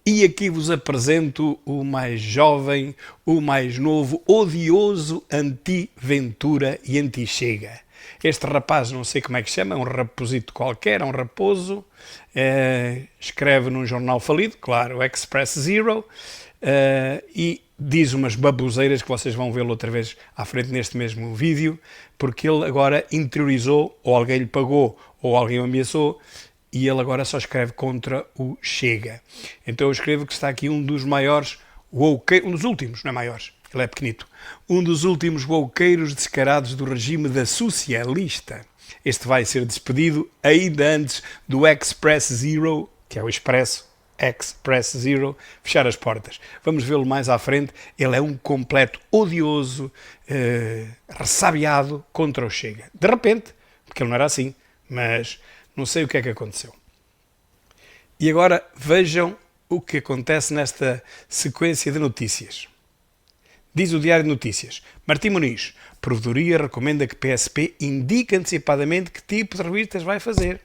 E aqui vos apresento o mais jovem, o mais novo, odioso anti-Ventura e anti-Chega. Este rapaz, não sei como é que se chama, é um raposito qualquer, é um raposo, escreve num jornal falido, claro, o Express Zero, e diz umas baboseiras que vocês vão vê-lo outra vez à frente neste mesmo vídeo, porque ele agora interiorizou, ou alguém lhe pagou, ou alguém o ameaçou, e ele agora só escreve contra o Chega. Então eu escrevo que está aqui um dos maiores wokeeiros, um dos últimos, não é maiores, ele é pequenito, um dos últimos wokeeiros descarados do regime da socialista. Este vai ser despedido ainda antes do Express Zero, que é o Expresso, Express Zero, fechar as portas. Vamos vê-lo mais à frente. Ele é um completo odioso, ressabiado contra o Chega. De repente, porque ele não era assim, mas não sei o que é que aconteceu. E agora vejam o que acontece nesta sequência de notícias. Diz o Diário de Notícias: Martim Muniz, Provedoria recomenda que PSP indique antecipadamente que tipo de revistas vai fazer.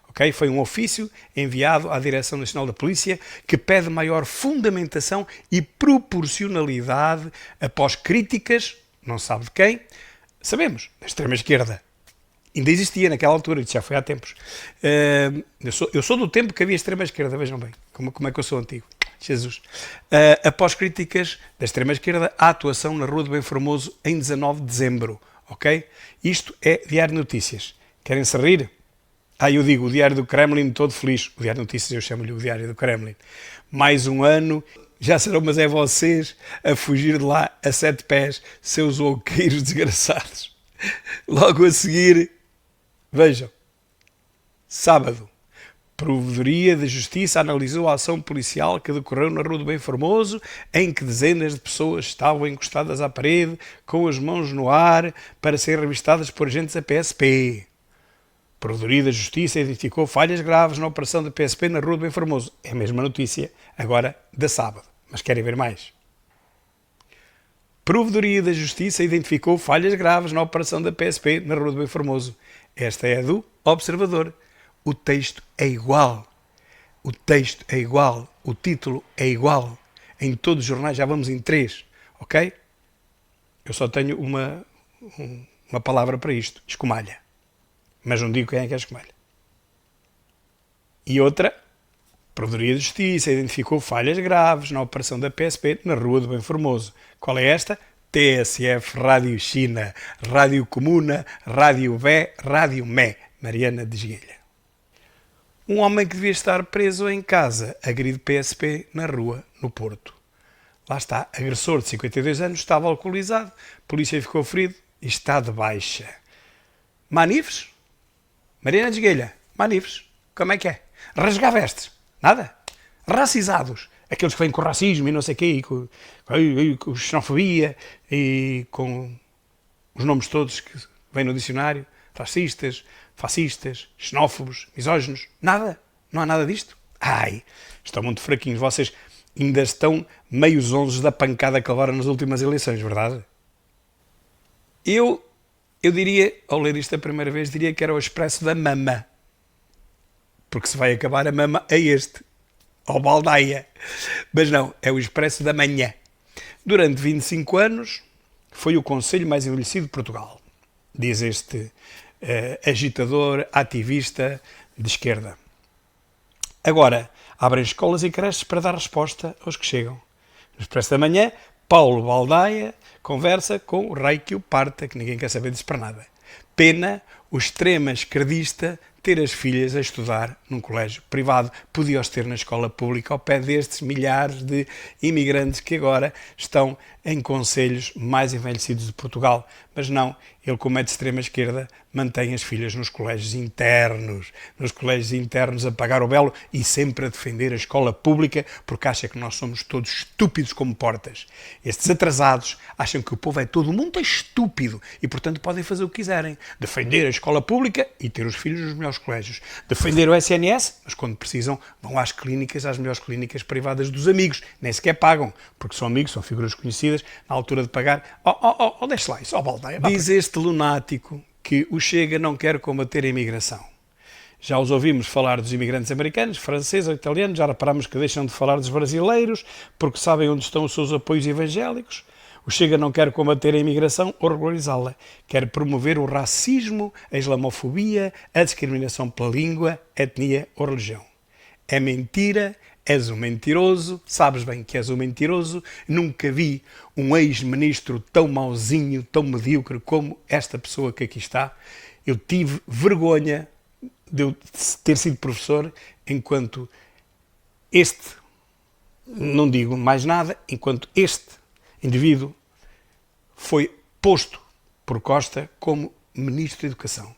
Okay? Foi um ofício enviado à Direção Nacional da Polícia que pede maior fundamentação e proporcionalidade após críticas, não sabe de quem, sabemos, da extrema-esquerda. Ainda existia naquela altura, isso já foi há tempos. Eu sou do tempo que havia extrema-esquerda, vejam bem, como é que eu sou antigo. Jesus. Após críticas da extrema-esquerda, a atuação na Rua do Bem Formoso em 19 de dezembro. Ok? Isto é Diário de Notícias. Querem-se rir? Eu digo o Diário do Kremlin todo feliz. O Diário de Notícias eu chamo-lhe o Diário do Kremlin. Mais um ano, já serão, mas é vocês a fugir de lá a 7 pés, seus oqueiros desgraçados. Logo a seguir, vejam, sábado, Provedoria da Justiça analisou a ação policial que decorreu na Rua do Bem Formoso, em que dezenas de pessoas estavam encostadas à parede, com as mãos no ar, para serem revistadas por agentes da PSP. Provedoria da Justiça identificou falhas graves na operação da PSP na Rua do Bem Formoso. É a mesma notícia, agora da sábado. Mas querem ver mais? Provedoria da Justiça identificou falhas graves na operação da PSP na Rua do Bem Formoso. Esta é a do Observador. O texto é igual. O texto é igual. O título é igual. Em todos os jornais já vamos em 3. Ok? Eu só tenho uma palavra para isto. Escumalha. Mas não digo quem é que é a escumalha. E outra. Provedoria de Justiça identificou falhas graves na operação da PSP na Rua do Bem Formoso. Qual é esta? TSF, Rádio China, Rádio Comuna, Rádio Vé, Rádio Mé. Mariana Desguelha. Um homem que devia estar preso em casa agride PSP na rua, no Porto. Lá está, agressor de 52 anos, estava alcoolizado, polícia ficou ferido e está de baixa. Manifes? Mariana Desguelha, manifes, como é que é? Rasgar vestes? Nada? Racizados? Aqueles que vêm com racismo e não sei o quê, com xenofobia e com os nomes todos que vêm no dicionário, racistas, fascistas, xenófobos, misóginos, nada, não há nada disto. Estão muito fraquinhos, vocês ainda estão meio zonzos da pancada que levaram nas últimas eleições, verdade? Eu diria, ao ler isto a primeira vez, diria que era o Expresso da Mama, porque se vai acabar a mama a este, ao baldaia, mas não, é o Expresso da Manhã. Durante 25 anos foi o conselho mais envelhecido de Portugal, diz este agitador, ativista de esquerda. Agora, abrem escolas e creches para dar resposta aos que chegam. No Expresso da Manhã, Paulo Baldaia conversa com o rei que o parta, que ninguém quer saber disso para nada. Pena o extrema esquerdista ter as filhas a estudar num colégio privado. Podia-os ter na escola pública ao pé destes milhares de imigrantes que agora estão em concelhos mais envelhecidos de Portugal. Mas não, ele, como é de extrema esquerda, mantém as filhas nos colégios internos a pagar o belo e sempre a defender a escola pública porque acha que nós somos todos estúpidos como portas. Estes atrasados acham que o povo é todo mundo estúpido e, portanto, podem fazer o que quiserem. Defender a escola pública e ter os filhos nos melhores colégios. Defender o SNS, mas quando precisam vão às clínicas, às melhores clínicas privadas dos amigos. Nem sequer pagam, porque são amigos, são figuras conhecidas, na altura de pagar. Deixa lá isso, baldaia. Diz este lunático que o Chega não quer combater a imigração. Já os ouvimos falar dos imigrantes americanos, franceses ou italianos, já reparamos que deixam de falar dos brasileiros porque sabem onde estão os seus apoios evangélicos. O Chega não quer combater a imigração ou regularizá-la. Quer promover o racismo, a islamofobia, a discriminação pela língua, etnia ou religião. É mentira, és um mentiroso, sabes bem que és um mentiroso. Nunca vi um ex-ministro tão mauzinho, tão medíocre como esta pessoa que aqui está. Eu tive vergonha de eu ter sido professor enquanto este, não digo mais nada, enquanto este indivíduo foi posto por Costa como Ministro da Educação.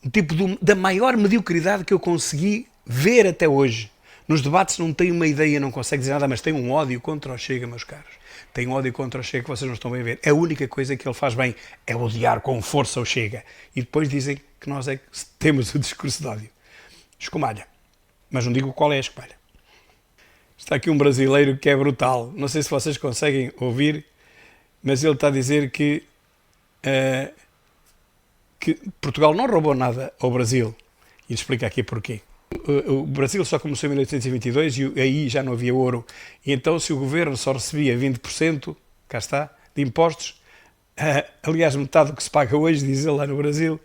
Um tipo da maior mediocridade que eu consegui ver até hoje. Nos debates não tem uma ideia, não consegue dizer nada, mas tem um ódio contra o Chega, meus caros. Tem um ódio contra o Chega que vocês não estão bem a ver. A única coisa que ele faz bem é odiar com força o Chega. E depois dizem que nós é que temos o discurso de ódio. Escumalha. Mas não digo qual é a escumalha. Está aqui um brasileiro que é brutal. Não sei se vocês conseguem ouvir, mas ele está a dizer que Portugal não roubou nada ao Brasil. E explica aqui porquê. O Brasil só começou em 1822 e aí já não havia ouro. E então, se o governo só recebia 20%, cá está, de impostos, aliás, metade do que se paga hoje, diz ele lá no Brasil,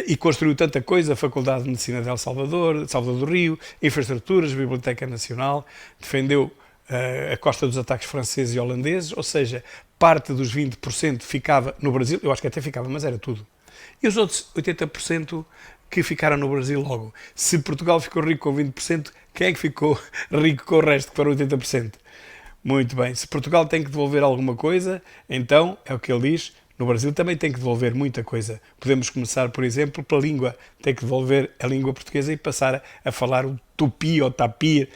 e construiu tanta coisa, a Faculdade de Medicina de El Salvador, Salvador do Rio, infraestruturas, Biblioteca Nacional, defendeu a costa dos ataques franceses e holandeses, ou seja, parte dos 20% ficava no Brasil, eu acho que até ficava, mas era tudo. E os outros 80% que ficaram no Brasil logo. Se Portugal ficou rico com 20%, quem é que ficou rico com o resto, que foram 80%? Muito bem. Se Portugal tem que devolver alguma coisa, então, é o que ele diz, no Brasil também tem que devolver muita coisa. Podemos começar, por exemplo, pela língua. Tem que devolver a língua portuguesa e passar a falar o tupi ou tapir.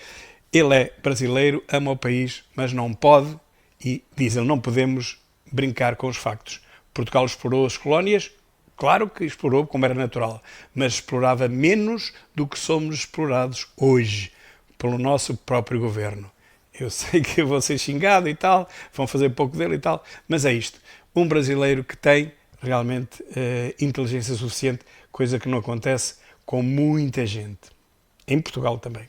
Ele é brasileiro, ama o país, mas não pode, e diz ele, não podemos brincar com os factos. Portugal explorou as colónias. Claro que explorou, como era natural, mas explorava menos do que somos explorados hoje, pelo nosso próprio governo. Eu sei que eu vou ser xingado e tal, vão fazer pouco dele e tal, mas é isto. Um brasileiro que tem realmente inteligência suficiente, coisa que não acontece com muita gente. Em Portugal também.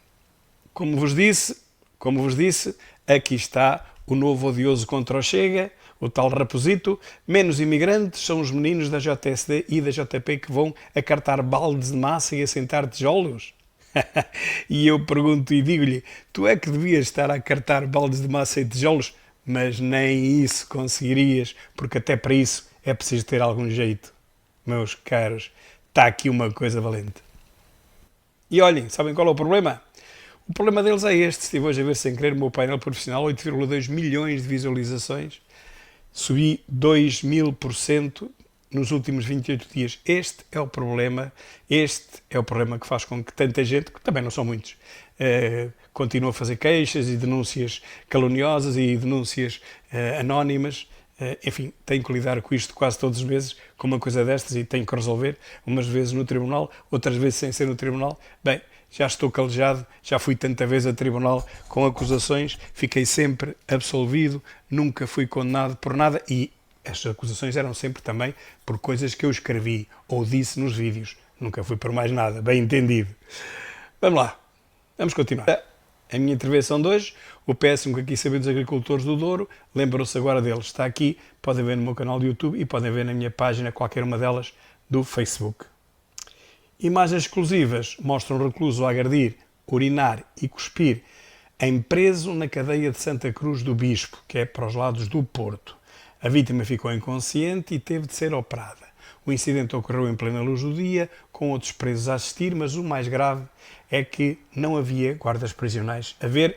Como vos disse, aqui está o novo odioso contra o Chega, o tal Raposito. Menos imigrantes são os meninos da JSD e da JP que vão acartar baldes de massa e assentar tijolos. E eu pergunto e digo-lhe, tu é que devias estar a acartar baldes de massa e tijolos, mas nem isso conseguirias, porque até para isso é preciso ter algum jeito. Meus caros, está aqui uma coisa valente. E olhem, sabem qual é o problema? O problema deles é este. Estive hoje a ver sem querer o meu painel profissional, 8,2 milhões de visualizações. Subi 2000% nos últimos 28 dias. Este é o problema que faz com que tanta gente, que também não são muitos, continue a fazer queixas e denúncias caluniosas e denúncias anónimas. Enfim, tenho que lidar com isto quase todos os meses, com uma coisa destas, e tenho que resolver, umas vezes no tribunal, outras vezes sem ser no tribunal. Bem, já estou calejado, já fui tanta vez a tribunal com acusações, fiquei sempre absolvido, nunca fui condenado por nada, e as acusações eram sempre também por coisas que eu escrevi ou disse nos vídeos. Nunca fui por mais nada, bem entendido. Vamos lá, vamos continuar. A minha intervenção de hoje, o péssimo que aqui saber dos agricultores do Douro, lembram-se agora deles. Está aqui, podem ver no meu canal do YouTube e podem ver na minha página, qualquer uma delas, do Facebook. Imagens exclusivas mostram um recluso a agredir, urinar e cuspir em preso na cadeia de Santa Cruz do Bispo, que é para os lados do Porto. A vítima ficou inconsciente e teve de ser operada. O incidente ocorreu em plena luz do dia, com outros presos a assistir, mas o mais grave é que não havia guardas prisionais a ver,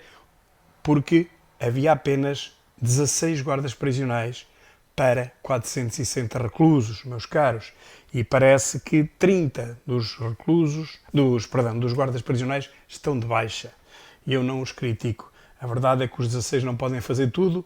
porque havia apenas 16 guardas prisionais para 460 reclusos, meus caros. E parece que 30 dos guardas prisionais estão de baixa. E eu não os critico. A verdade é que os 16 não podem fazer tudo.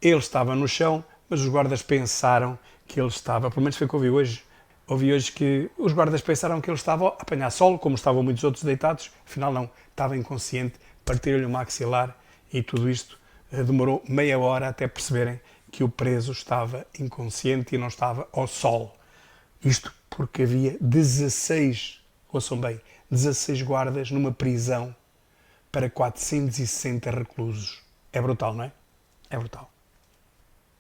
Ele estava no chão, mas os guardas pensaram que ele estava, pelo menos foi o que ouvi hoje. Ouvi hoje que os guardas pensaram que ele estava a apanhar sol, como estavam muitos outros deitados. Afinal não, estava inconsciente, partiram-lhe o maxilar e tudo isto demorou meia hora até perceberem que o preso estava inconsciente e não estava ao sol. Isto porque havia 16, ouçam bem, 16 guardas numa prisão para 460 reclusos. É brutal, não é? É brutal.